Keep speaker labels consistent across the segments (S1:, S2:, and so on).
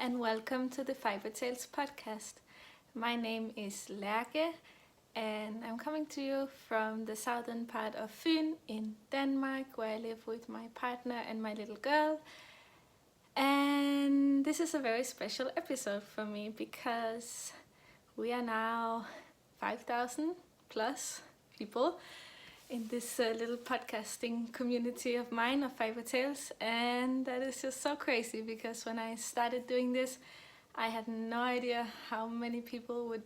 S1: and welcome to the Fiber Tales podcast. My name is Lærke and I'm coming to you from the southern part of Fyn in Denmark, where I live with my partner and my little girl. And this is a very special episode for me because we are now 5,000 plus people in this little podcasting community of mine of Fiber Tales, and that is just so crazy because when I started doing this I had no idea how many people would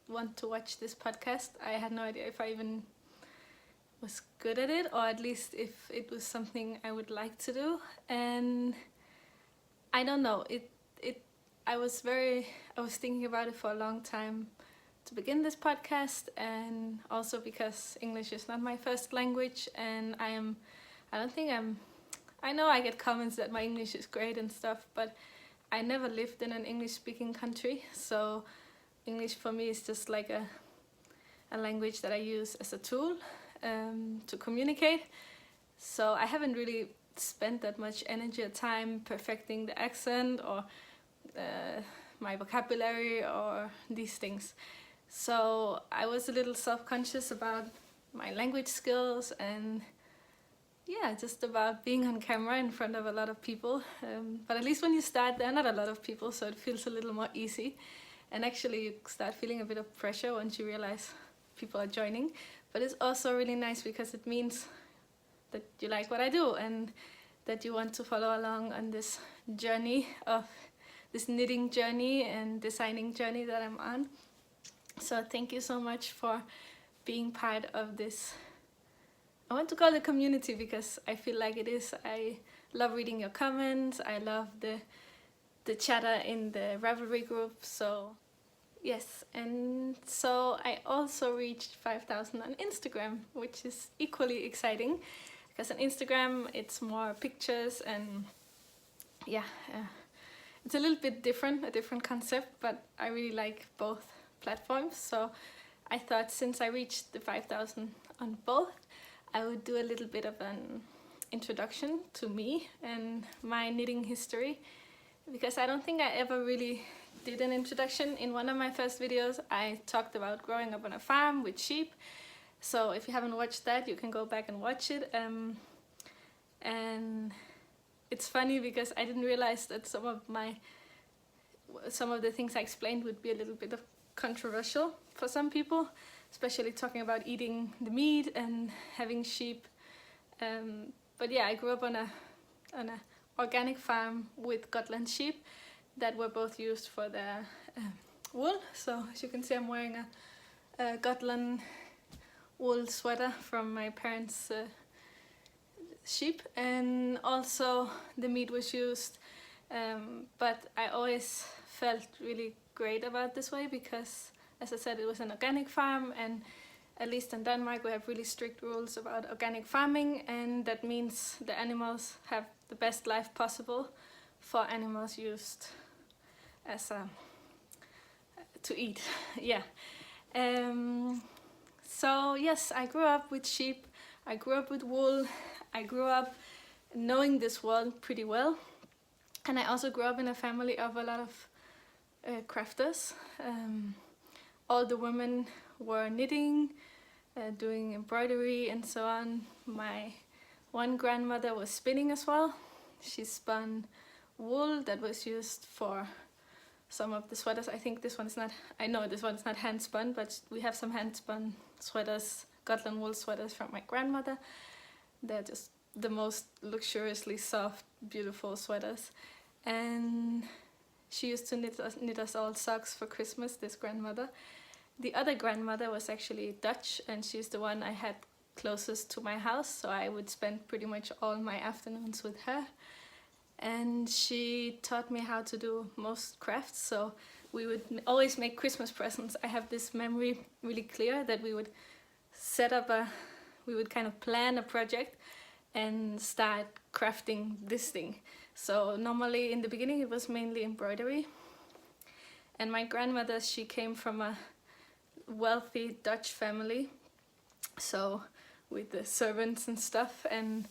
S1: want to watch this podcast. I had no idea if I even was good at it, or at least if it was something I would like to do. And I don't know, I was thinking about it for a long time to begin this podcast, and also because English is not my first language, and I know I get comments that my English is great and stuff, but I never lived in an English speaking country, so English for me is just like a language that I use as a tool to communicate. So I haven't really spent that much energy or time perfecting the accent or my vocabulary or these things. So I was a little self-conscious about my language skills and just about being on camera in front of a lot of people. But at least when you start, there are not a lot of people, so it feels a little more easy. And actually you start feeling a bit of pressure once you realize people are joining. But it's also really nice because it means that you like what I do and that you want to follow along on this journey of this knitting journey and designing journey that I'm on. So thank you so much for being part of this. I want to call it community because I feel like it is. I love reading your comments. I love the chatter in the Ravelry group. So yes, and so I also reached 5,000 on Instagram, which is equally exciting because on Instagram it's more pictures and it's a little bit different, a different concept, but I really like both platforms. So I thought since I reached the 5,000 on both, I would do a little bit of an introduction to me and my knitting history, because I don't think I ever really did an introduction. In one of my first videos I talked about growing up on a farm with sheep, so if you haven't watched that you can go back and watch it. And it's funny because I didn't realize that some of the things I explained would be a little bit of controversial for some people, especially talking about eating the meat and having sheep. But yeah, I grew up on a organic farm with Gotland sheep that were both used for their wool. So as you can see, I'm wearing a Gotland wool sweater from my parents' sheep, and also the meat was used. But I always felt really great about this way because, as I said, it was an organic farm, and at least in Denmark we have really strict rules about organic farming, and that means the animals have the best life possible for animals used as to eat. So yes, I grew up with sheep, I grew up with wool, I grew up knowing this world pretty well, and I also grew up in a family of a lot of crafters. All the women were knitting, doing embroidery and so on. My one grandmother was spinning as well. She spun wool that was used for some of the sweaters. I think this one's not, I know this one's not hand spun, but we have some hand spun sweaters, Gotland wool sweaters from my grandmother. They're just the most luxuriously soft, beautiful sweaters. And she used to knit us all socks for Christmas, this grandmother. The other grandmother was actually Dutch, and she's the one I had closest to my house, so I would spend pretty much all my afternoons with her. And she taught me how to do most crafts, so we would always make Christmas presents. I have this memory really clear that we would we would kind of plan a project and start crafting this thing. So normally in the beginning it was mainly embroidery, and my grandmother, she came from a wealthy Dutch family, so with the servants and stuff, and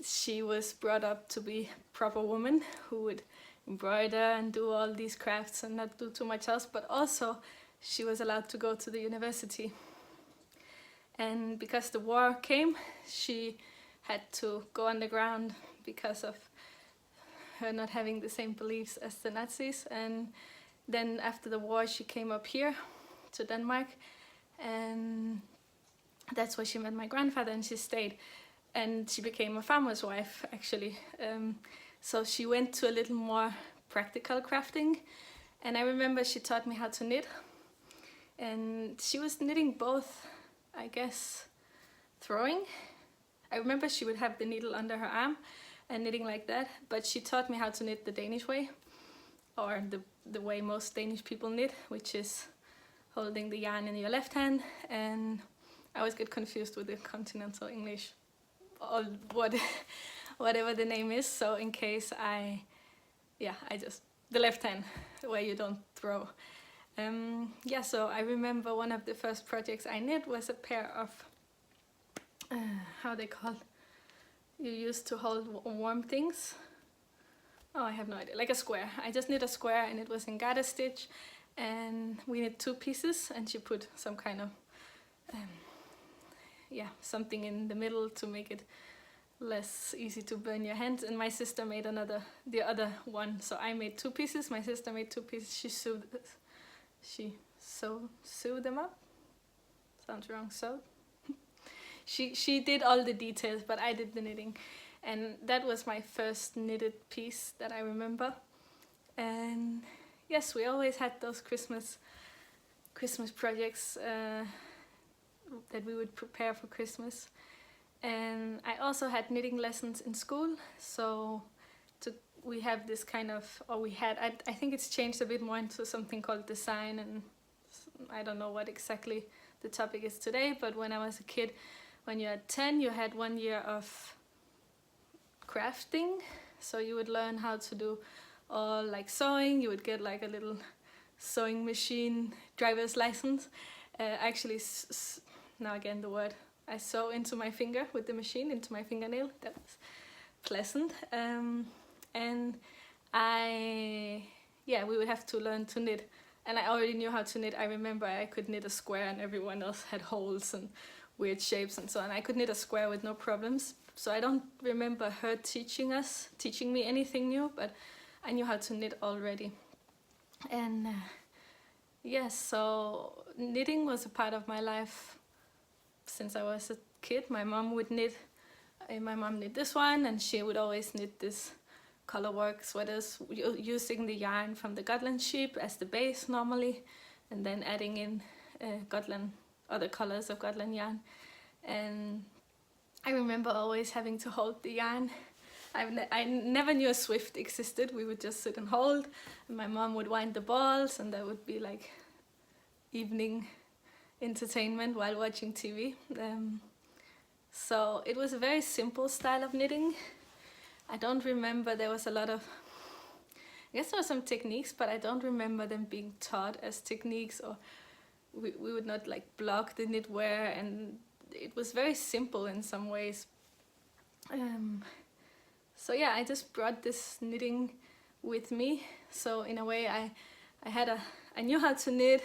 S1: she was brought up to be a proper woman who would embroider and do all these crafts and not do too much else, but also she was allowed to go to the university. And because the war came, she had to go underground because of her not having the same beliefs as the Nazis. And then after the war she came up here to Denmark, and that's where she met my grandfather, and she stayed, and she became a farmer's wife actually. So she went to a little more practical crafting, and I remember she taught me how to knit, and she was knitting both, I guess, throwing. I remember she would have the needle under her arm and knitting like that, but she taught me how to knit the Danish way, or the way most Danish people knit, which is holding the yarn in your left hand. And I always get confused with the continental English, or whatever the name is, so in case I just, the left hand, where you don't throw. Yeah, so I remember one of the first projects I knit was a pair of, how they called, you used to hold warm things. Oh, I have no idea, like a square. I just knit a square, and it was in garter stitch, and we knit 2 pieces, and she put some kind of, something in the middle to make it less easy to burn your hands. And my sister made the other one. So I made 2 pieces, my sister made 2 pieces, she sewed them up. Sounds wrong, sewed. She did all the details, but I did the knitting. And that was my first knitted piece that I remember. And yes, we always had those Christmas projects that we would prepare for Christmas. And I also had knitting lessons in school, so we have this kind of, or we had, I think it's changed a bit more into something called design, and I don't know what exactly the topic is today, but when I was a kid, when you're 10, you had 1 year of crafting, so you would learn how to do all like sewing. You would get like a little sewing machine driver's license. Actually, now again the word, I sew into my finger with the machine, into my fingernail. That was pleasant. And we would have to learn to knit. And I already knew how to knit. I remember I could knit a square, and everyone else had holes and weird shapes and so on. I could knit a square with no problems. So I don't remember her teaching me anything new, but I knew how to knit already. And yes, so knitting was a part of my life since I was a kid. My mom would knit. My mom knit this one, and she would always knit this colorwork sweaters using the yarn from the Gotland sheep as the base normally, and then adding in other colors of Gotland yarn. And I remember always having to hold the yarn. I never knew a Swift existed. We would just sit and hold, and my mom would wind the balls, and that would be like evening entertainment while watching TV. So it was a very simple style of knitting. I don't remember, there was a lot of, I guess there were some techniques, but I don't remember them being taught as techniques, or we would not like block the knitwear, and it was very simple in some ways. So yeah, I just brought this knitting with me. So in a way, I knew how to knit.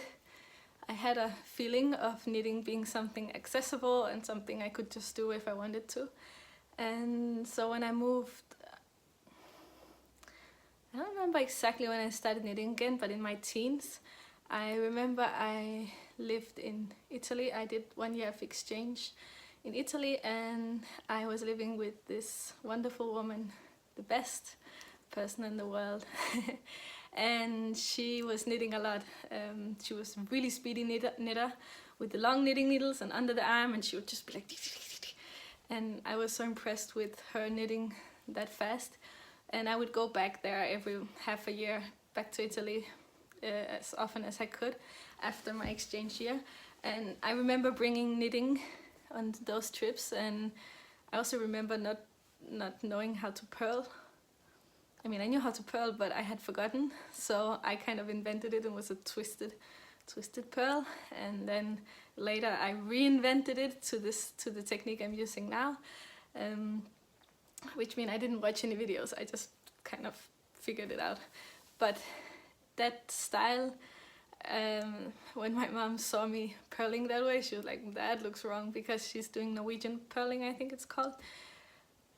S1: I had a feeling of knitting being something accessible and something I could just do if I wanted to. And so when I moved, I don't remember exactly when I started knitting again, but in my teens, I remember I lived in Italy. I did 1 year of exchange in Italy, and I was living with this wonderful woman, the best person in the world. And she was knitting a lot. She was a really speedy knitter with the long knitting needles and under the arm, and she would just be like, and I was so impressed with her knitting that fast. And I would go back there every half a year, back to Italy, as often as I could after my exchange year. And I remember bringing knitting on those trips, and I also remember not knowing how to purl. I mean, I knew how to purl, but I had forgotten, so I kind of invented it, and was a twisted purl. And then later I reinvented it to the technique I'm using now, which means I didn't watch any videos. I just kind of figured it out. But that style, when my mom saw me purling that way, she was like, that looks wrong, because she's doing Norwegian purling, I think it's called.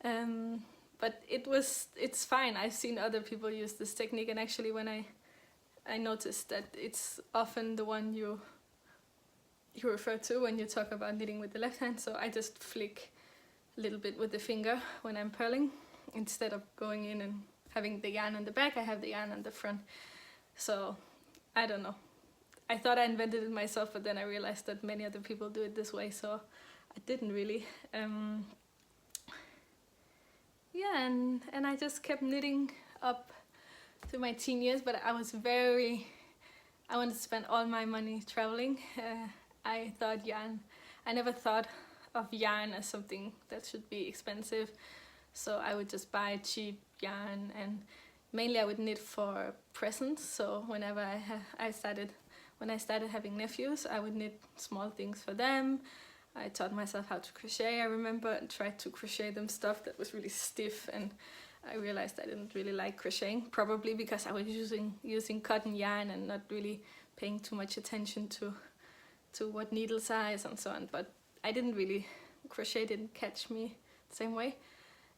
S1: But it's fine. I've seen other people use this technique, and actually when I noticed that it's often the one you refer to when you talk about knitting with the left hand, so I just flick a little bit with the finger when I'm purling. Instead of going in and having the yarn on the back, I have the yarn on the front. So, I don't know. I thought I invented it myself, but then I realized that many other people do it this way, so I didn't really. Yeah, and I just kept knitting up to my teen years, but I wanted to spend all my money traveling. I never thought of yarn as something that should be expensive, so I would just buy cheap yarn, and mainly I would knit for presents. So whenever when I started having nephews, I would knit small things for them. I taught myself how to crochet, I remember, and tried to crochet them stuff that was really stiff, and I realized I didn't really like crocheting, probably because I was using cotton yarn and not really paying too much attention to what needle size and so on. But crochet didn't catch me the same way.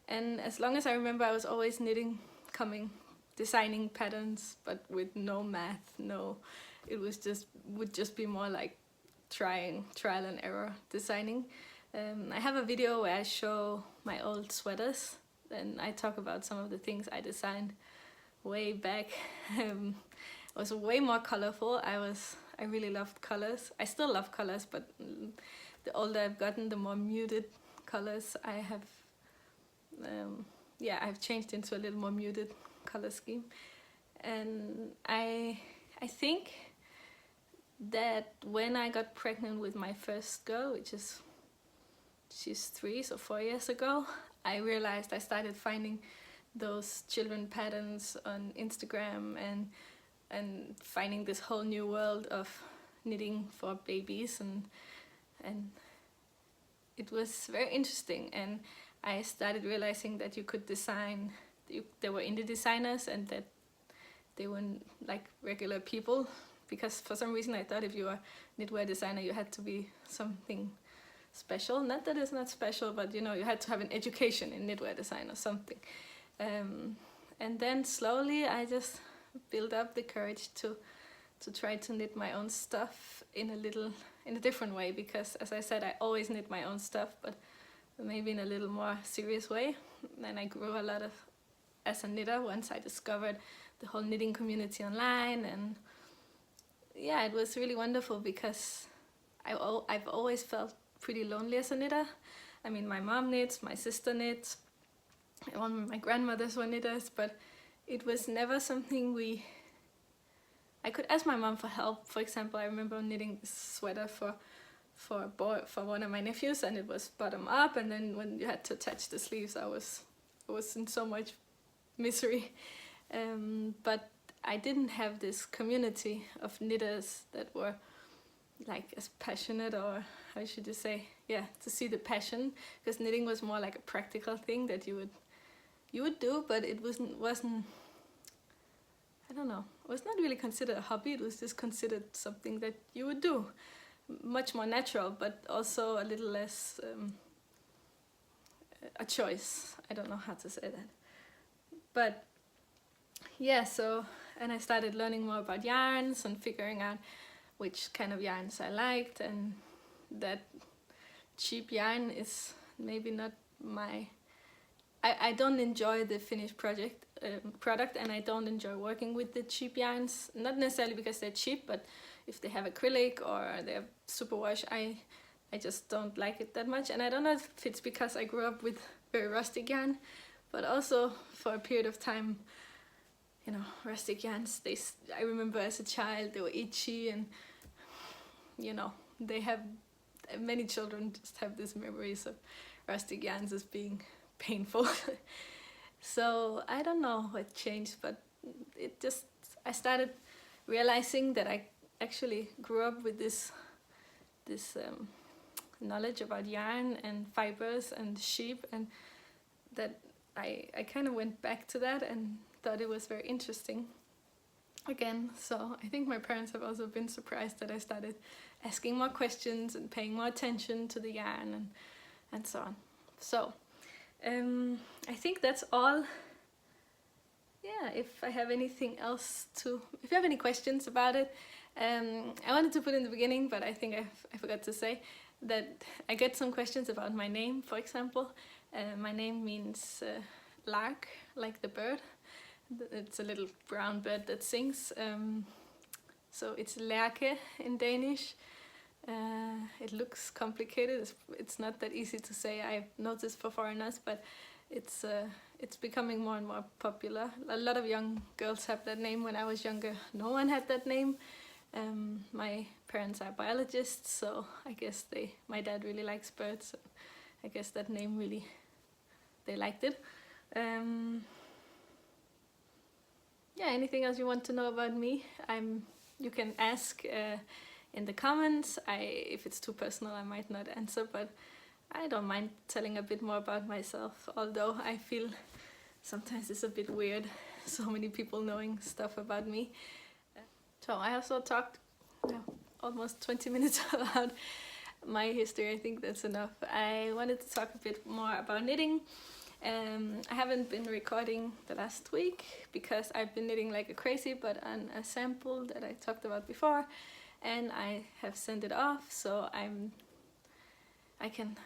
S1: And as long as I remember, I was always designing patterns, but with no math, it would just be more like trial and error designing. I have a video where I show my old sweaters, and I talk about some of the things I designed way back. It was way more colorful. I really loved colors. I still love colors, but the older I've gotten, the more muted colors I have. I've changed into a little more muted color scheme, and I think that when I got pregnant with my first girl, she's 3, so 4 years ago, I realized I started finding those children patterns on Instagram and finding this whole new world of knitting for babies, and it was very interesting. And I started realizing that you could design, there were indie designers, and that they weren't like regular people, because for some reason I thought if you were a knitwear designer you had to be something special. Not that it's not special, but you had to have an education in knitwear design or something. And then slowly I just built up the courage to try to knit my own stuff in a different way, because as I said, I always knit my own stuff, but maybe in a little more serious way. And I grew a lot as a knitter once I discovered the whole knitting community online, and yeah, it was really wonderful, because I've always felt pretty lonely as a knitter. I mean, my mom knits, my sister knits, and my grandmothers were knitters, but it was never something I could ask my mom for help. For example, I remember knitting this sweater for one of my nephews, and it was bottom up, and then when you had to attach the sleeves, I was in so much misery. But I didn't have this community of knitters that were like as passionate, or how should you say, to see the passion, because knitting was more like a practical thing that you would do, but it wasn't I don't know, it was not really considered a hobby. It was just considered something that you would do, much more natural, but also a little less a choice. I don't know how to say that, but yeah, so, and I started learning more about yarns and figuring out which kind of yarns I liked, and that cheap yarn is maybe not I don't enjoy the finished product, and I don't enjoy working with the cheap yarns, not necessarily because they're cheap, but if they have acrylic or they're superwash, I just don't like it that much. And I don't know if it's because I grew up with very rustic yarn, but also for a period of time, rustic yarns, I remember as a child, they were itchy, and many children just have these memories of rustic yarns as being painful. So I don't know what changed, but I started realizing that I actually grew up with this knowledge about yarn and fibers and sheep, and that I kind of went back to that and thought it was very interesting again. So I think my parents have also been surprised that I started asking more questions and paying more attention to the yarn and so on. So I think that's all. Yeah, if I have anything else if you have any questions about it, I wanted to put in the beginning, but I think I forgot to say that I get some questions about my name, for example. My name means lark, like the bird. It's a little brown bird that sings. So it's Lærke in Danish. It looks complicated. It's not that easy to say, I've noticed, for foreigners, but it's becoming more and more popular. A lot of young girls have that name. When I was younger, no one had that name. My parents are biologists, so I guess my dad really likes birds. So I guess that name really, they liked it. Yeah, anything else you want to know about me? You can ask in the comments. If it's too personal, I might not answer, but I don't mind telling a bit more about myself, although I feel sometimes it's a bit weird, so many people knowing stuff about me. So I also talked almost 20 minutes about my history. I think that's enough. I wanted to talk a bit more about knitting. I haven't been recording the last week because I've been knitting like a crazy, but on a sample that I talked about before, and I have sent it off, so I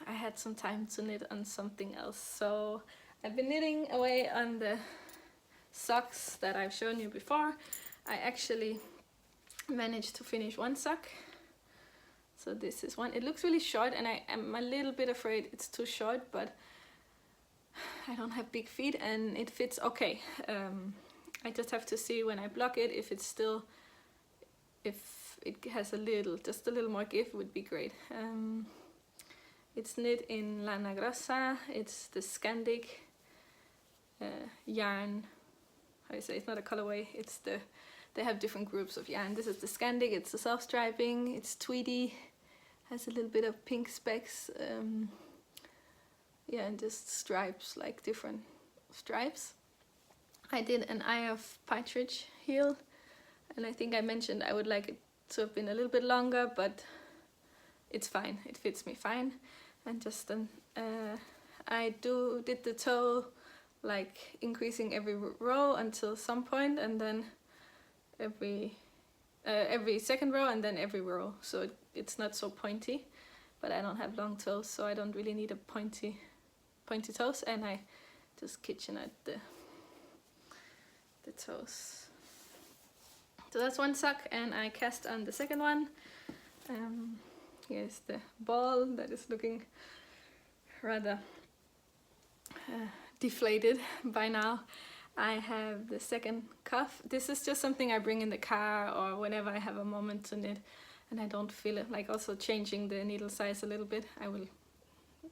S1: had some time to knit on something else. So I've been knitting away on the socks that I've shown you before. I actually managed to finish one sock. So this is one. It looks really short, and I am a little bit afraid it's too short, but I don't have big feet and it fits okay. I just have to see when I block it if it has just a little more give would be great. It's knit in lana grossa. It's the Scandic yarn. How do you say? It's not a colorway. They have different groups of yarn. This is the Scandic. It's the self-striping. It's tweedy. Has a little bit of pink specks. Yeah, and just stripes, like different stripes. I did an Eye of Patridge heel, and I think I mentioned I would like it to have been a little bit longer, but it's fine. It fits me fine. And just I did the toe, like increasing every row until some point, and then every second row, and then every row. So it's not so pointy, but I don't have long toes, so I don't really need a pointy toes, and I just kitchen at the toes. So that's one sock, and I cast on the second one. Here's the ball that is looking rather deflated by now. I have the second cuff. This is just something I bring in the car or whenever I have a moment to knit and I don't feel it, like also changing the needle size a little bit. I will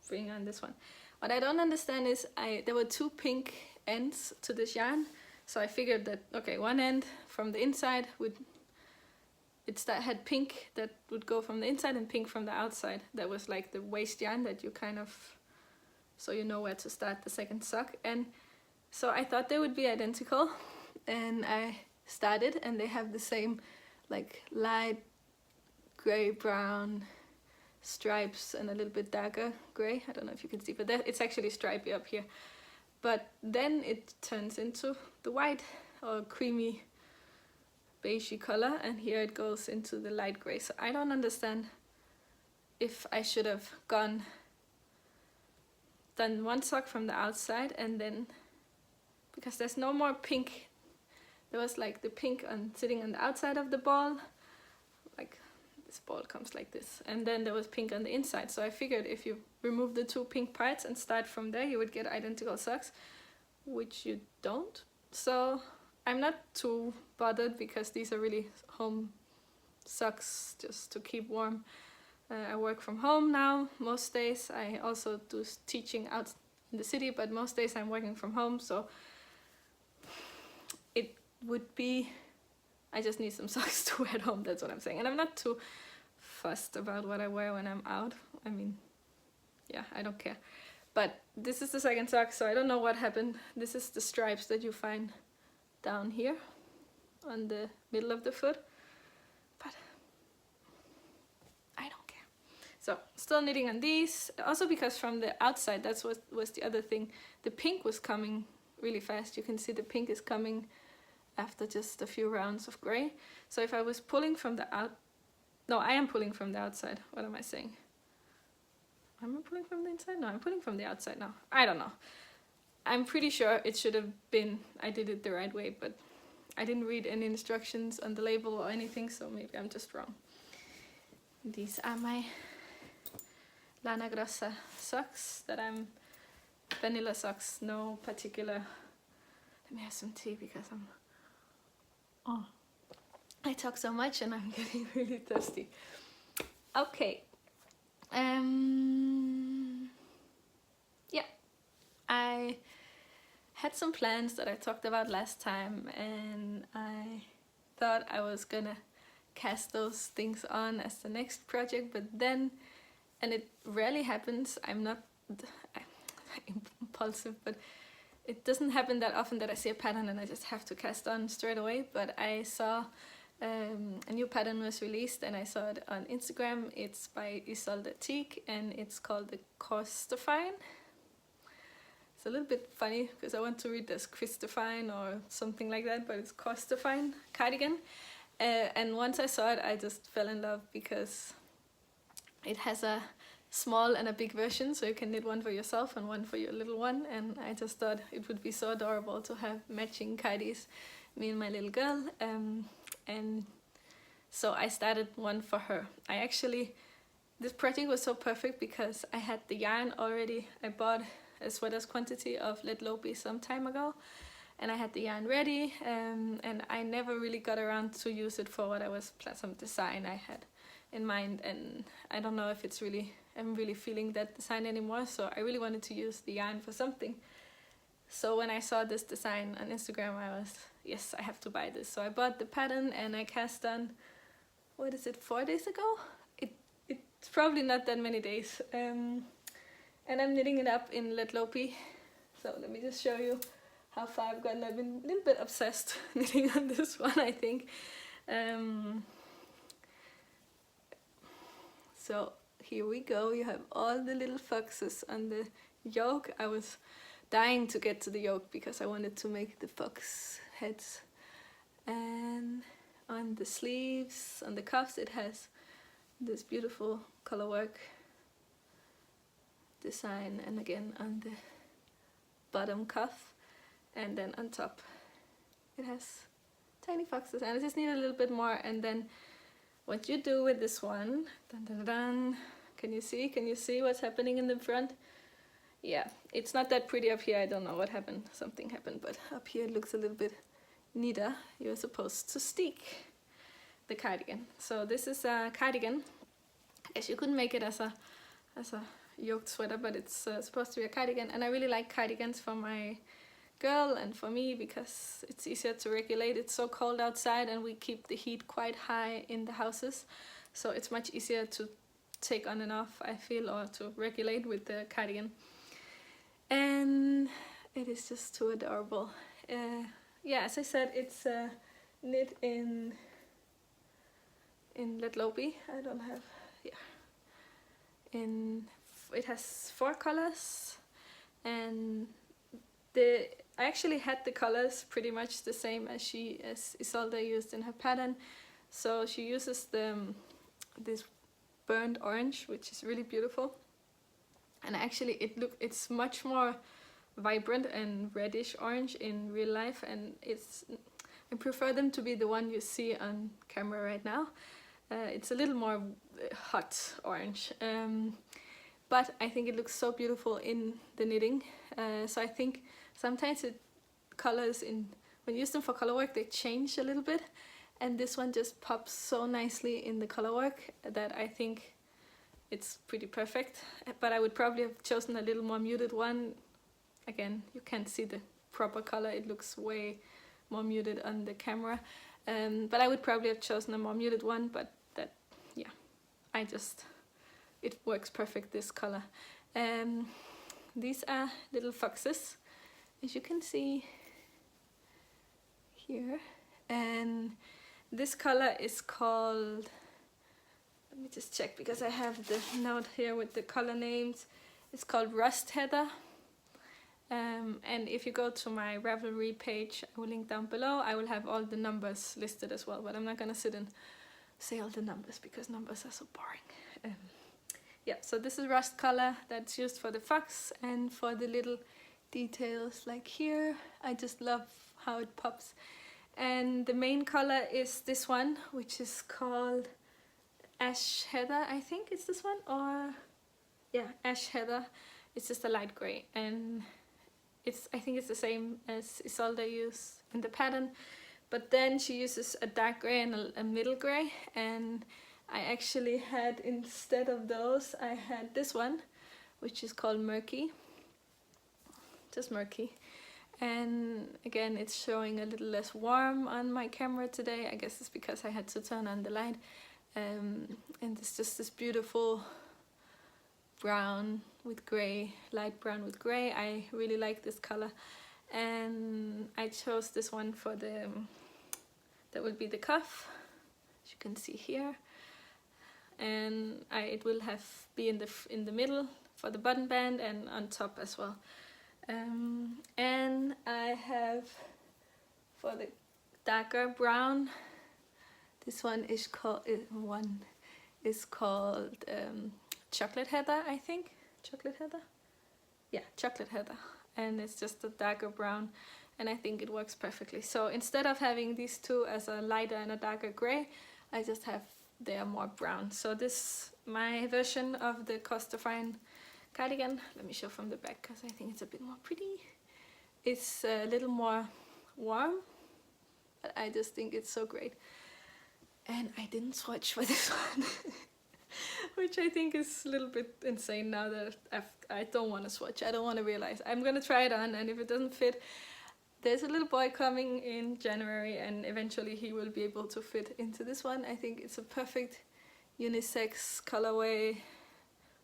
S1: bring on this one. What I don't understand is there were two pink ends to this yarn, so I figured that, okay, one end from the inside had pink that would go from the inside and pink from the outside. That was like the waist yarn that you kind of, so you know where to start the second sock. And so I thought they would be identical, and I started, and they have the same like light gray brown stripes and a little bit darker gray. I don't know if you can see, but it's actually stripy up here. But then it turns into the white or creamy beigey color, and here it goes into the light gray. So I don't understand if I should have done one sock from the outside, and then, because there's no more pink, there was like the pink sitting on the outside of the ball, like this ball comes like this, and then there was pink on the inside. So I figured if you remove the two pink parts and start from there, you would get identical socks, which you don't. So I'm not too bothered because these are really home socks just to keep warm. I work from home now most days. I also do teaching out in the city, but most days I'm working from home, so it would be, I just need some socks to wear at home, that's what I'm saying. And I'm not too fussed about what I wear when I'm out. I mean, yeah, I don't care. But this is the second sock, so I don't know what happened. This is the stripes that you find down here on the middle of the foot, but I don't care. So still knitting on these, also because from the outside, that's what was the other thing, the pink was coming really fast. You can see the pink is coming after just a few rounds of gray. So if I was pulling from the no, I am pulling from the outside. What am I saying? Am I pulling from the inside? No, I'm pulling from the outside now. I don't know. I'm pretty sure it should have been, I did it the right way, but I didn't read any instructions on the label or anything, so maybe I'm just wrong. These are my Lana Grossa socks that I'm, vanilla socks, no particular. Let me have some tea because I talk so much and I'm getting really thirsty. Okay. Yeah, I had some plans that I talked about last time, and I thought I was gonna cast those things on as the next project, but then, and it rarely happens, I'm not impulsive, but it doesn't happen that often that I see a pattern and I just have to cast on straight away. But I saw a new pattern was released and I saw it on Instagram. It's by Ysolda Teague and it's called the Corstorphine. It's a little bit funny because I want to read this Corstorphine or something like that, but it's Corstorphine cardigan. And once I saw it, I just fell in love because it has a small and a big version, so you can knit one for yourself and one for your little one. And I just thought it would be so adorable to have matching cardis, me and my little girl. And so I started one for her. This project was so perfect because I had the yarn already. I bought a sweater's quantity of Lettlopi some time ago, and I had the yarn ready, and I never really got around to use it for what I was, some design I had in mind, and I don't know if I'm really feeling that design anymore, so I really wanted to use the yarn for something. So when I saw this design on Instagram, I was, yes, I have to buy this. So I bought the pattern and I cast on, 4 days ago? It's probably not that many days. And I'm knitting it up in Lettlopi. So let me just show you how far I've gotten. I've been a little bit obsessed knitting on this one, I think. So here we go. You have all the little foxes on the yoke. I was dying to get to the yoke because I wanted to make the fox heads. And on the sleeves, on the cuffs, it has this beautiful colorwork design, and again on the bottom cuff, and then on top it has tiny foxes, and I just need a little bit more. And then what you do with this one, dun, dun, dun, can you see what's happening in the front? Yeah, it's not that pretty up here. I don't know what happened, something happened, but up here it looks a little bit neater. You're supposed to stick the cardigan. So this is a cardigan. I guess you couldn't make it as a yoked sweater, but it's supposed to be a cardigan, and I really like cardigans for my girl and for me because it's easier to regulate. It's so cold outside and we keep the heat quite high in the houses, so it's much easier to take on and off, I feel, or to regulate with the cardigan. And it is just too adorable. Yeah, as I said, it's knit in Lettlopi. I don't have, yeah. It has 4 colors, and I actually had the colors pretty much the same as Ysolda used in her pattern. So she uses this burnt orange, which is really beautiful, and actually it's much more vibrant and reddish orange in real life, and I prefer them to be the one you see on camera right now. It's a little more hot orange, but I think it looks so beautiful in the knitting. So I think sometimes colors when you use them for color work, they change a little bit, and this one just pops so nicely in the color work that I think it's pretty perfect. But I would probably have chosen a little more muted one. Again, you can't see the proper color, it looks way more muted on the camera, but I would probably have chosen a more muted one, but that, yeah, it works perfect, this color. These are little foxes, as you can see here. And this color is called, let me just check because I have the note here with the color names. It's called Rust Heather. And if you go to my Ravelry page, I will link down below, I will have all the numbers listed as well, but I'm not gonna sit and say all the numbers because numbers are so boring. Yeah, so this is rust color that's used for the fox and for the little details like here. I just love how it pops. And the main color is this one, which is called Ash Heather. I think it's this one, or yeah, Ash Heather. It's just a light gray, and I think it's the same as Ysolda used in the pattern, but then she uses a dark gray and a middle gray, and I actually had, instead of those, I had this one, which is called Murky, just Murky. And again, it's showing a little less warm on my camera today. I guess it's because I had to turn on the light. And it's just this beautiful brown with gray, light brown with gray. I really like this color, and I chose this one for the, that will be the cuff, as you can see here, and it will be in the middle for the button band and on top as well. And I have for the darker brown, this one is called Chocolate Heather, I think. Chocolate Heather? Yeah, Chocolate Heather. And it's just a darker brown, and I think it works perfectly. So instead of having these two as a lighter and a darker gray, I just have, they are more brown. So this, my version of the Corstorphine cardigan, let me show from the back because I think it's a bit more pretty. It's a little more warm, but I just think it's so great. And I didn't swatch for this one. Which I think is a little bit insane now that I don't want to swatch. I don't want to realize. I'm going to try it on, and if it doesn't fit, there's a little boy coming in January, and eventually he will be able to fit into this one. I think it's a perfect unisex colorway.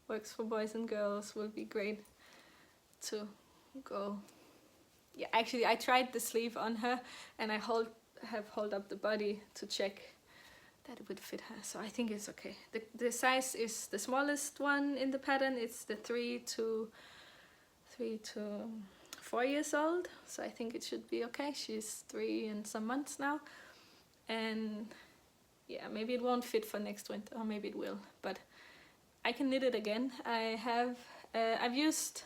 S1: Works for boys and girls, will be great to go. Yeah, actually I tried the sleeve on her, and I have held up the body to check that it would fit her, so I think it's okay. The size is the smallest one in the pattern. It's the 3 to 4 years old, so I think it should be okay. She's 3 and some months now, and yeah, maybe it won't fit for next winter, or maybe it will, but I can knit it again. I've used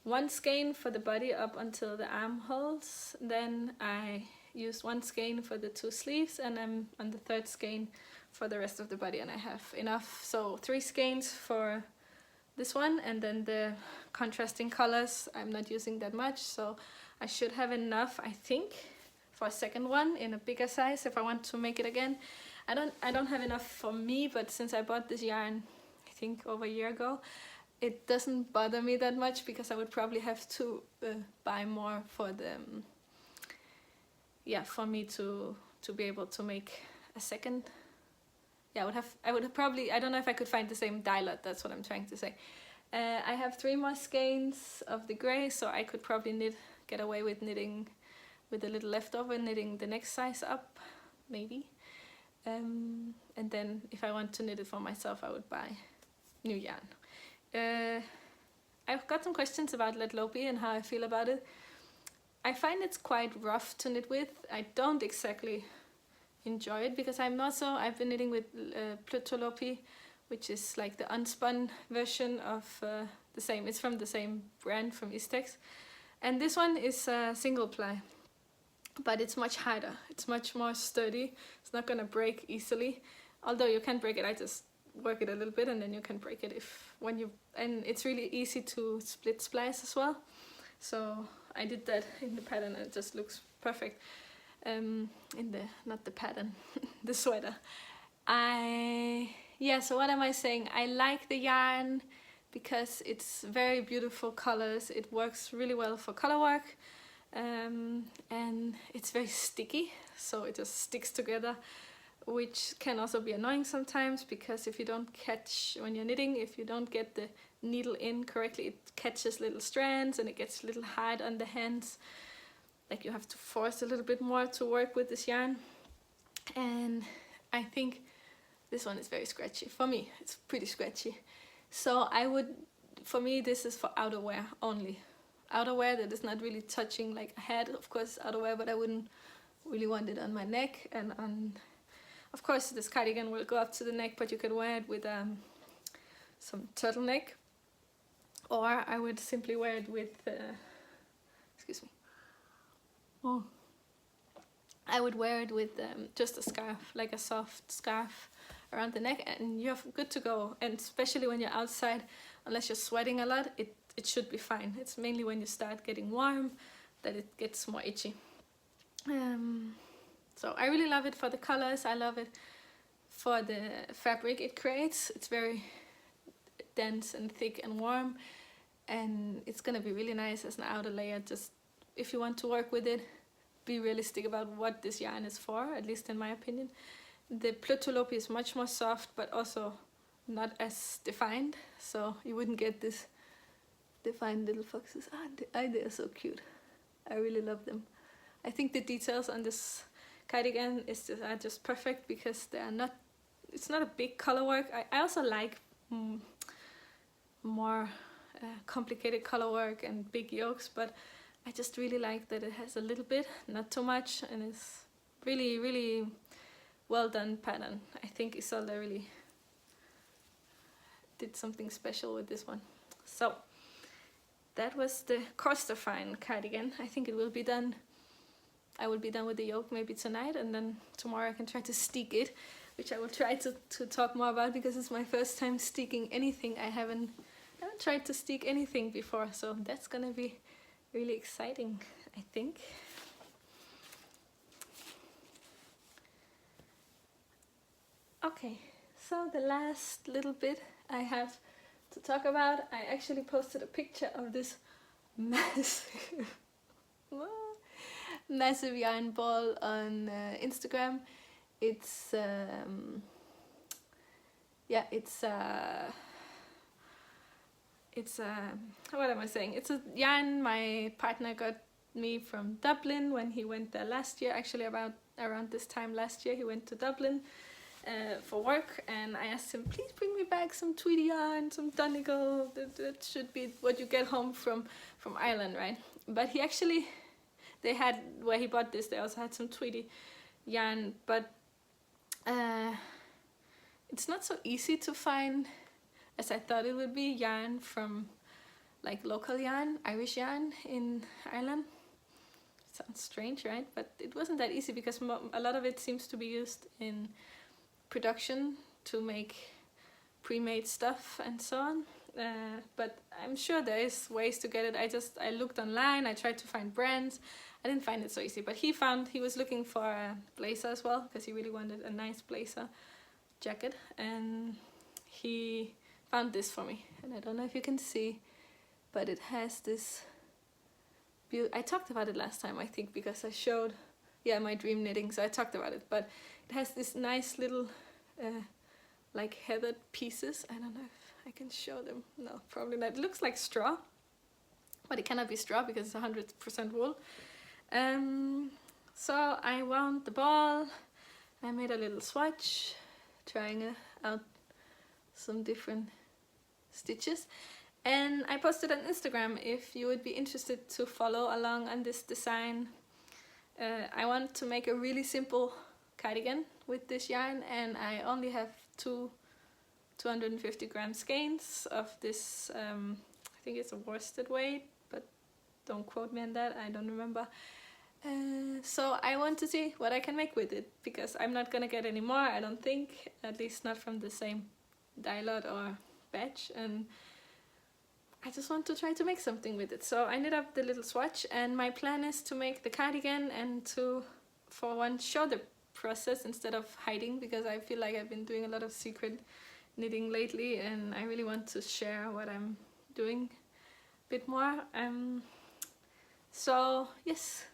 S1: one skein for the body up until the armholes, then I used one skein for the 2 sleeves, and I'm on the 3rd skein for the rest of the body, and I have enough. So 3 skeins for this one, and then the contrasting colors I'm not using that much, so I should have enough, I think, for a second one in a bigger size if I want to make it again. I don't have enough for me, but since I bought this yarn, I think over a year ago, it doesn't bother me that much, because I would probably have to buy more for the for me to be able to make a second. Yeah, I would have probably, I don't know if I could find the same dye lot, that's what I'm trying to say. I have 3 more skeins of the gray, so I could probably get away with knitting with a little leftover, knitting the next size up, maybe. And then if I want to knit it for myself, I would buy new yarn. I've got some questions about Lettlopi and how I feel about it. I find it's quite rough to knit with. I don't exactly enjoy it, because I've been knitting with Lettlopi, which is like the unspun version of the same. It's from the same brand, from Istex, and this one is single ply, but it's much harder. It's much more sturdy. It's not gonna break easily, although you can break it. I just work it a little bit, and then you can break it and it's really easy to split splice as well. So I did that in the pattern, and it just looks perfect. Not the pattern, the sweater. So what am I saying? I like the yarn because it's very beautiful colors. It works really well for color work, and it's very sticky, so it just sticks together, which can also be annoying sometimes, because if you don't catch, when you're knitting, if you don't get the needle in correctly, it catches little strands and it gets a little hard on the hands. like you have to force a little bit more to work with this yarn. And I think this one is very scratchy. For me, it's pretty scratchy. So for me, this is for outerwear only. Outerwear that is not really touching like a head, of course, outerwear, but I wouldn't really want it on my neck. And of course, this cardigan will go up to the neck, but you could wear it with some turtleneck, or I would simply wear it with, excuse me. Oh. I would wear it with just a scarf, like a soft scarf around the neck, and you're good to go. And especially when you're outside, unless you're sweating a lot, it should be fine. It's mainly when you start getting warm that it gets more itchy. So I really love it for the colors. I love it for the fabric it creates. It's very dense and thick and warm, and it's gonna be really nice as an outer layer. Just if you want to work with it, be realistic about what this yarn is for, at least in my opinion. The Lettlopi is much more soft, but also not as defined, so you wouldn't get this defined little foxes. They are so cute. I really love them. I think the details on this cardigan are just perfect because it's not a big color work. I also like more complicated color work and big yokes, but I just really like that it has a little bit, not too much, and it's really, really well done pattern. I think Ysolda really did something special with this one. So that was the Corstorphine cardigan. I think it will be done. I will be done with the yoke maybe tonight, and then tomorrow I can try to steek it, which I will try to talk more about because it's my first time steeking anything. I haven't tried to steek anything before, so that's gonna be really exciting, I think. Okay, so the last little bit I have to talk about, I actually posted a picture of this massive massive yarn ball on Instagram. It's what am I saying? It's a yarn my partner got me from Dublin when he went there last year. Actually, around this time last year, he went to Dublin for work, and I asked him, please bring me back some tweed yarn, some Donegal. That should be what you get home from Ireland, right? But he actually, they had, where he bought this, they also had some tweedy yarn, but it's not so easy to find as I thought it would be yarn from like local yarn, Irish yarn in Ireland. Sounds strange, right? But it wasn't that easy because a lot of it seems to be used in production to make pre-made stuff and so on. But I'm sure there is ways to get it. I looked online, I tried to find brands. I didn't find it so easy, but he was looking for a blazer as well because he really wanted a nice blazer jacket, and he found this for me, and I don't know if you can see, but it has this I talked about it last time, I think, because I showed my dream knitting, so I talked about it, but it has this nice little like heathered pieces. I don't know if I can show them. No, probably not. It looks like straw, but it cannot be straw because it's 100% wool. So I wound the ball, I made a little swatch trying out some different stitches, and I posted on Instagram if you would be interested to follow along on this design. I want to make a really simple cardigan with this yarn, and I only have 250 gram skeins of this, I think it's a worsted weight, but don't quote me on that, I don't remember. So I want to see what I can make with it, because I'm not gonna get any more, I don't think, at least not from the same dye lot or batch, and I just want to try to make something with it. So I knit up the little swatch, and my plan is to make the cardigan and to, for once, show the process instead of hiding, because I feel like I've been doing a lot of secret knitting lately, and I really want to share what I'm doing a bit more. So yes,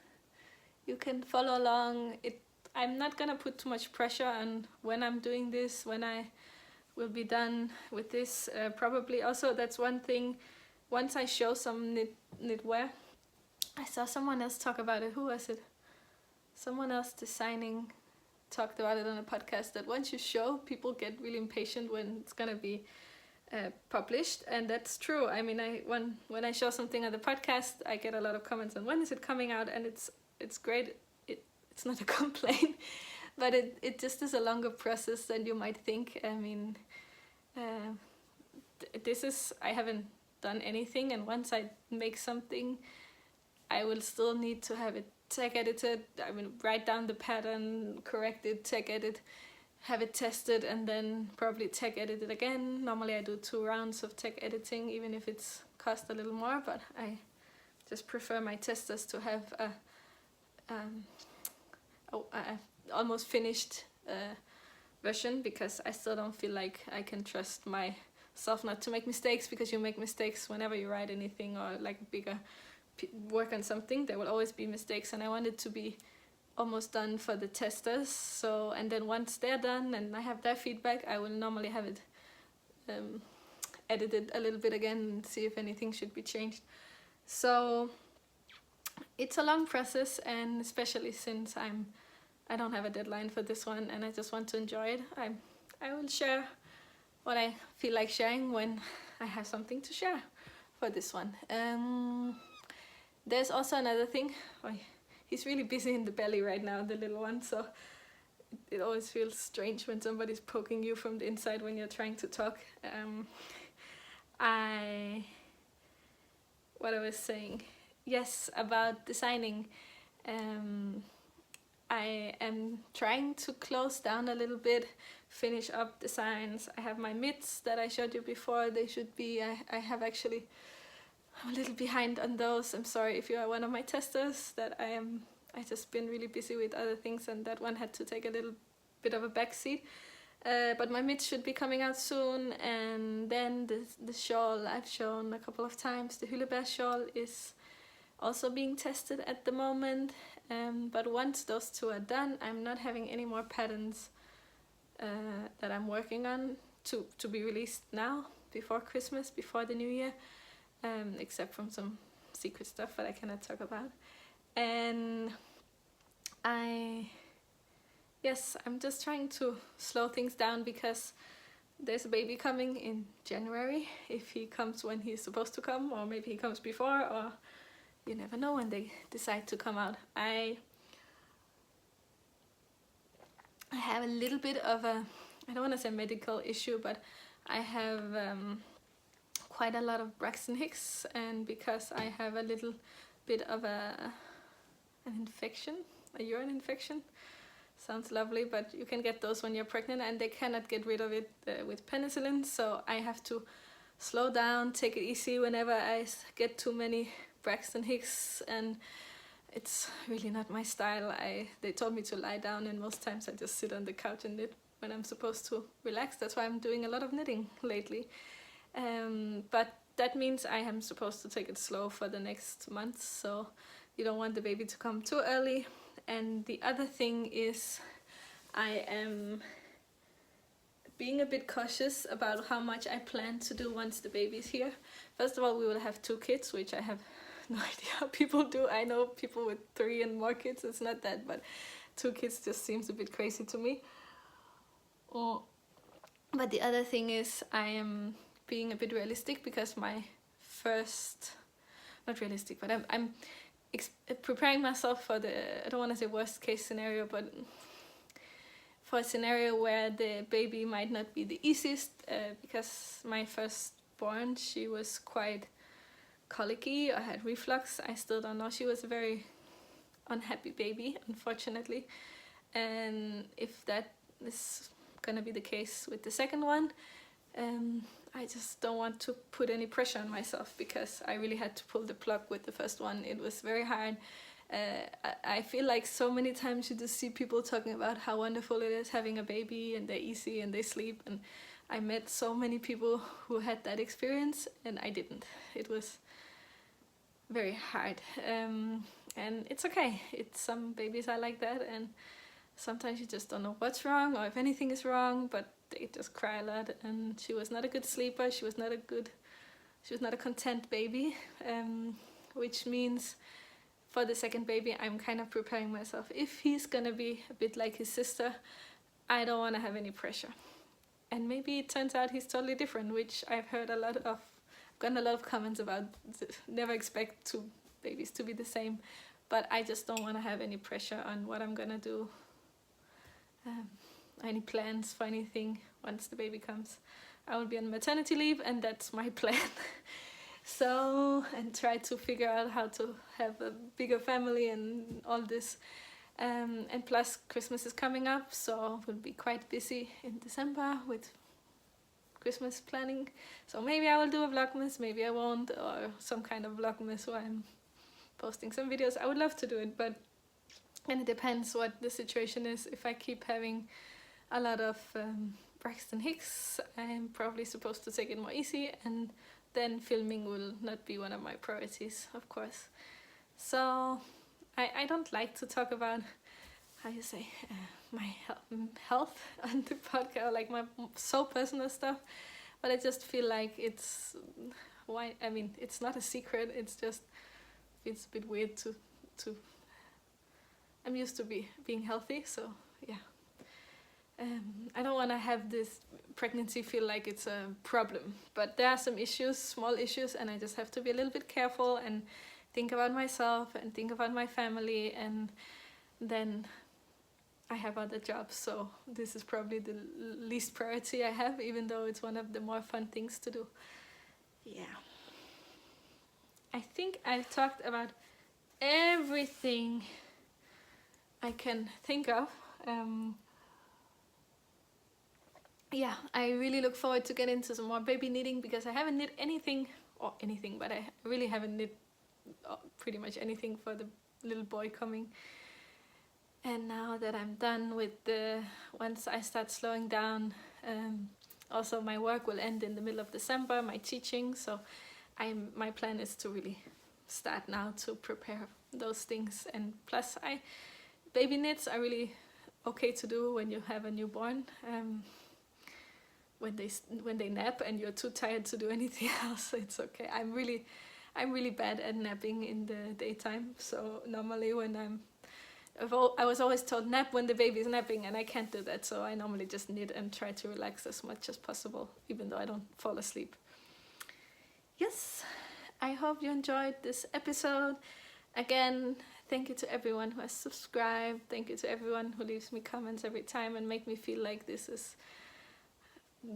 S1: you can follow along. I'm not gonna put too much pressure on when I'm doing this, when I will be done with this. Probably also, that's one thing, once I show some knitwear, I saw someone else talk about it. Who was it? Someone else designing talked about it on a podcast, that once you show, people get really impatient when it's gonna be published, and that's true. I mean, when I show something on the podcast, I get a lot of comments on when is it coming out, and it's great. It's not a complaint, but it just is a longer process than you might think. I mean, I haven't done anything, and once I make something, I will still need to have it tech edited. I mean, write down the pattern, correct it, tech edit, have it tested, and then probably tech edit it again. Normally I do 2 rounds of tech editing, even if it's cost a little more, but I just prefer my testers to have a almost finished version, because I still don't feel like I can trust myself not to make mistakes, because you make mistakes whenever you write anything or like bigger work on something. There will always be mistakes, and I want it to be almost done for the testers. So, and then once they're done and I have their feedback, I will normally have it edited a little bit again and see if anything should be changed. So it's a long process, and especially since I don't have a deadline for this one and I just want to enjoy it, I will share what I feel like sharing when I have something to share for this one. There's also another thing. He's really busy in the belly right now, the little one, so it always feels strange when somebody's poking you from the inside when you're trying to talk. What I was saying, yes, about designing. I am trying to close down a little bit, finish up designs. I have my mitts that I showed you before. They should be, I'm a little behind on those. I'm sorry if you are one of my testers, that I just been really busy with other things, and that one had to take a little bit of a backseat. But my mitts should be coming out soon, and then the shawl I've shown a couple of times, the Hyllebær shawl, is also being tested at the moment. But once those 2 are done, I'm not having any more patterns that I'm working on to be released now, before Christmas, before the new year. Except from some secret stuff that I cannot talk about. And I'm just trying to slow things down, because there's a baby coming in January, if he comes when he's supposed to come, or maybe he comes before, or you never know when they decide to come out. I have a little bit of I don't want to say medical issue, but I have quite a lot of Braxton Hicks, and because I have a little bit of an infection, a urine infection. Sounds lovely, but you can get those when you're pregnant, and they cannot get rid of it with penicillin, so I have to slow down, take it easy whenever I get too many Braxton Hicks, and it's really not my style. They told me to lie down, and most times I just sit on the couch and knit when I'm supposed to relax. That's why I'm doing a lot of knitting lately. But that means I am supposed to take it slow for the next month, so you don't want the baby to come too early. And the other thing is, I am being a bit cautious about how much I plan to do once the baby's here. First of all, we will have 2 kids, which I have no idea how people do. I know people with 3 and more kids, it's not that, but 2 kids just seems a bit crazy to me. But the other thing is, I am being a bit realistic, because my first, not realistic, but I'm preparing myself for the, I don't want to say worst case scenario, but for a scenario where the baby might not be the easiest, because my firstborn, she was quite colicky or had reflux. I still don't know. She was a very unhappy baby, unfortunately. And if that is gonna be the case with the second one, I just don't want to put any pressure on myself, because I really had to pull the plug with the first one. It was very hard. I feel like so many times you just see people talking about how wonderful it is having a baby, and they're easy and they sleep, and I met so many people who had that experience, and I didn't. It was very hard, and it's okay. Some babies are like that, and sometimes you just don't know what's wrong or if anything is wrong, but they just cry a lot. And she was not a good sleeper. She was not a content baby, which means for the second baby, I'm kind of preparing myself. If he's gonna be a bit like his sister, I don't want to have any pressure. And maybe it turns out he's totally different, which I've heard gotten a lot of comments about. Never expect two babies to be the same, but I just don't want to have any pressure on what I'm gonna do, any plans for anything once the baby comes. I will be on maternity leave, and that's my plan. So, and try to figure out how to have a bigger family and all this. And plus Christmas is coming up, so we'll be quite busy in December with Christmas planning. So maybe I will do a vlogmas, maybe I won't, or some kind of vlogmas where I'm posting some videos. I would love to do it, but and it depends what the situation is. If I keep having a lot of Braxton Hicks, I'm probably supposed to take it more easy, and then filming will not be one of my priorities, of course. So I don't like to talk about, how you say, my health on the podcast, like my so personal stuff, but I just feel like it's not a secret. It's just, it's a bit weird to I'm used to being healthy, so yeah. I don't want to have this pregnancy feel like it's a problem, but there are some issues, small issues, and I just have to be a little bit careful and think about myself and think about my family, and then I have other jobs, so this is probably the least priority I have, even though it's one of the more fun things to do. Yeah. I think I've talked about everything I can think of. Yeah, I really look forward to get into some more baby knitting, because I haven't knit anything, but I really haven't knit pretty much anything for the little boy coming. And now that I'm done with once I start slowing down, also my work will end in the middle of December, my teaching, so my plan is to really start now to prepare those things. And plus baby knits are really okay to do when you have a newborn. When they nap and you're too tired to do anything else, it's okay. I'm really bad at napping in the daytime. So normally I was always told nap when the baby's napping, and I can't do that. So I normally just knit and try to relax as much as possible, even though I don't fall asleep. Yes, I hope you enjoyed this episode. Again, thank you to everyone who has subscribed. Thank you to everyone who leaves me comments every time and make me feel like this is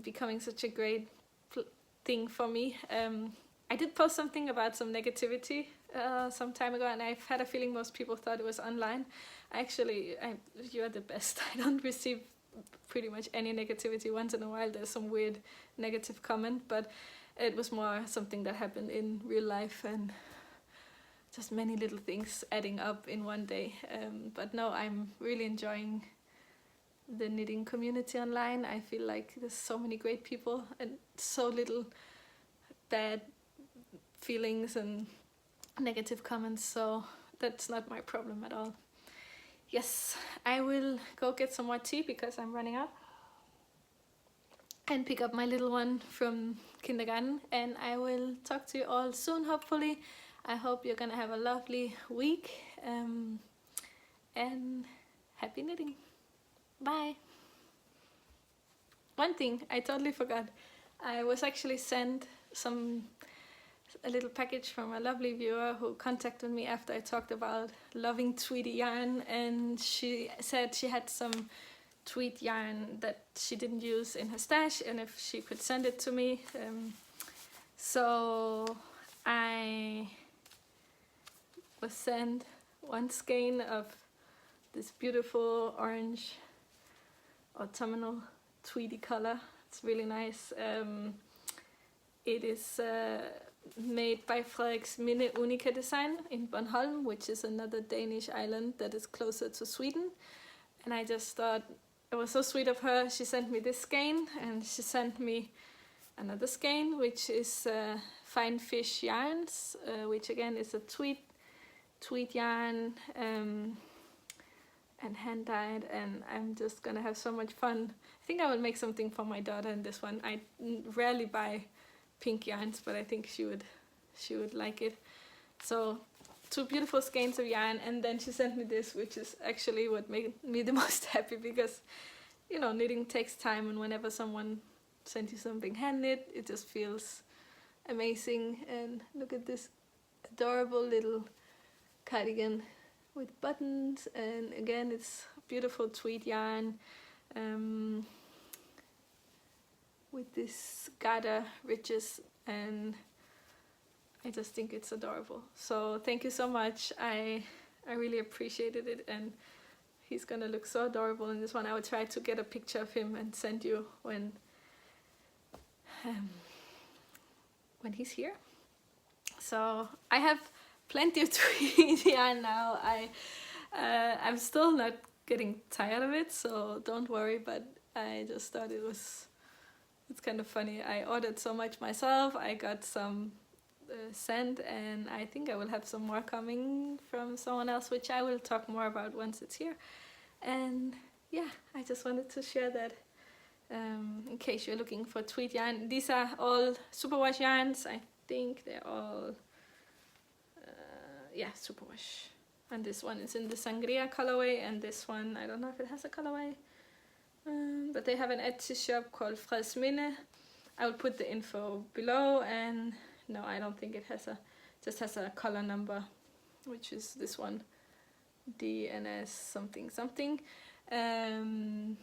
S1: becoming such a great thing for me. I did post something about some negativity some time ago, and I've had a feeling most people thought it was online. You're the best. I don't receive pretty much any negativity. Once in a while there's some weird negative comment, but it was more something that happened in real life, and just many little things adding up in one day. But no, I'm really enjoying the knitting community online. I feel like there's so many great people and so little bad feelings and negative comments, so that's not my problem at all. Yes, I will go get some more tea because I'm running out, and pick up my little one from kindergarten, and I will talk to you all soon, hopefully. I hope you're gonna have a lovely week, and happy knitting. Bye. One thing I totally forgot. I was actually sent a little package from a lovely viewer who contacted me after I talked about loving tweed yarn, and she said she had some tweed yarn that she didn't use in her stash, and if she could send it to me. So I was sent one skein of this beautiful orange autumnal tweedy color. It's really nice. It is made by Fredrik's Minne Unica design in Bornholm, which is another Danish island that is closer to Sweden. And I just thought it was so sweet of her. She sent me this skein, and she sent me another skein, which is Fine Fish Yarns, which again is a tweed yarn, and hand dyed, and I'm just gonna have so much fun. I think I will make something for my daughter in this one. I rarely buy pink yarns, but I think she would like it. So two beautiful skeins of yarn, and then she sent me this, which is actually what made me the most happy, because you know, knitting takes time, and whenever someone sends you something hand knit, it just feels amazing. And look at this adorable little cardigan with buttons, and again it's beautiful tweed yarn with this garter ridges, and I just think it's adorable. So thank you so much. I really appreciated it, and he's gonna look so adorable in this one. I will try to get a picture of him and send you when he's here. So I have plenty of tweed yarn now. I'm still not getting tired of it, so don't worry, but I just thought it's kind of funny. I ordered so much myself. I got some sent, and I think I will have some more coming from someone else, which I will talk more about once it's here. And yeah, I just wanted to share that in case you're looking for tweed yarn. These are all superwash yarns. I think they're all yeah, superwash. And this one is in the Sangria colorway, and this one, I don't know if it has a colorway, but they have an Etsy shop called Fredsminde. I will put the info below, and no, I don't think it has just has a color number, which is this one, DNS something something. Yeah,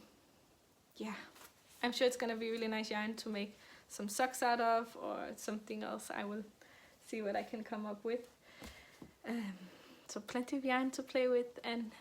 S1: I'm sure it's gonna be really nice yarn to make some socks out of, or something else. I will see what I can come up with. So plenty of yarn to play with, and